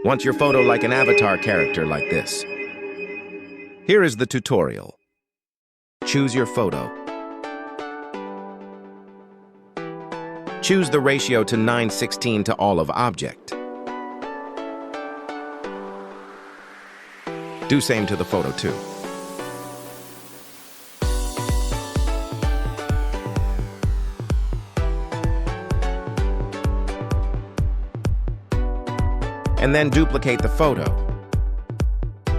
Want your photo like an avatar character like this? Here is the tutorial. Choose your photo. Choose the ratio to 9:16 to all of object. Do same to the photo too. And then duplicate the photo.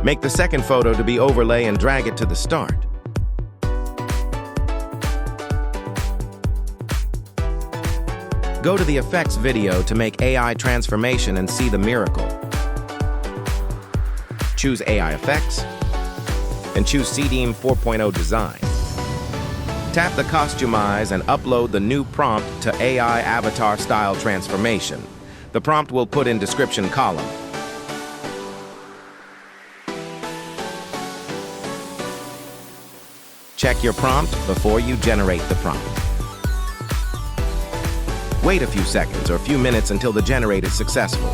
Make the second photo to be overlay and drag it to the start. Go to the effects video to make AI transformation and see the miracle. Choose AI effects and choose CDM 4.0 design. Tap the customize and upload the new prompt to AI avatar style transformation. The prompt will put in description column. Check your prompt before you generate the prompt. Wait a few seconds or a few minutes until the generate is successful.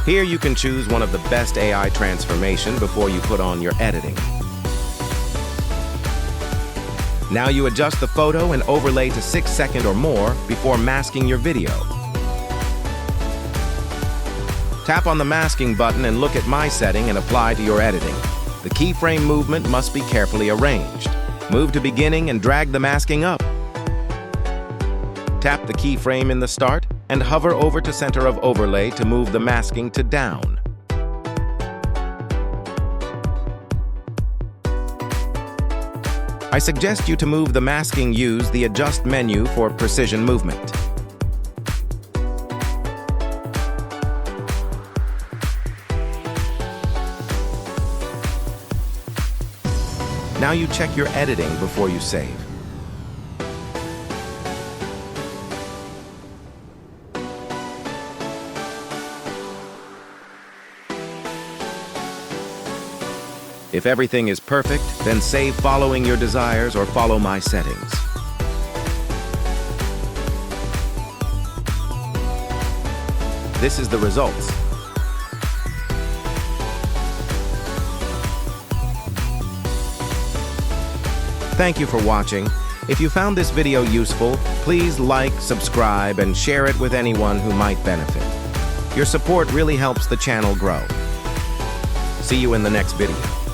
Here you can choose one of the best AI transformation before you put on your editing. Now you adjust the photo and overlay to 6 seconds or more before masking your video. Tap on the masking button and look at my setting and apply to your editing. The keyframe movement must be carefully arranged. Move to beginning and drag the masking up. Tap the keyframe in the start and hover over to center of overlay to move the masking to down. I suggest you to move the masking, use the adjust menu for precision movement. Now you check your editing before you save. If everything is perfect, then save following your desires or follow my settings. This is the results. Thank you for watching. If you found this video useful, please like, subscribe, and share it with anyone who might benefit. Your support really helps the channel grow. See you in the next video.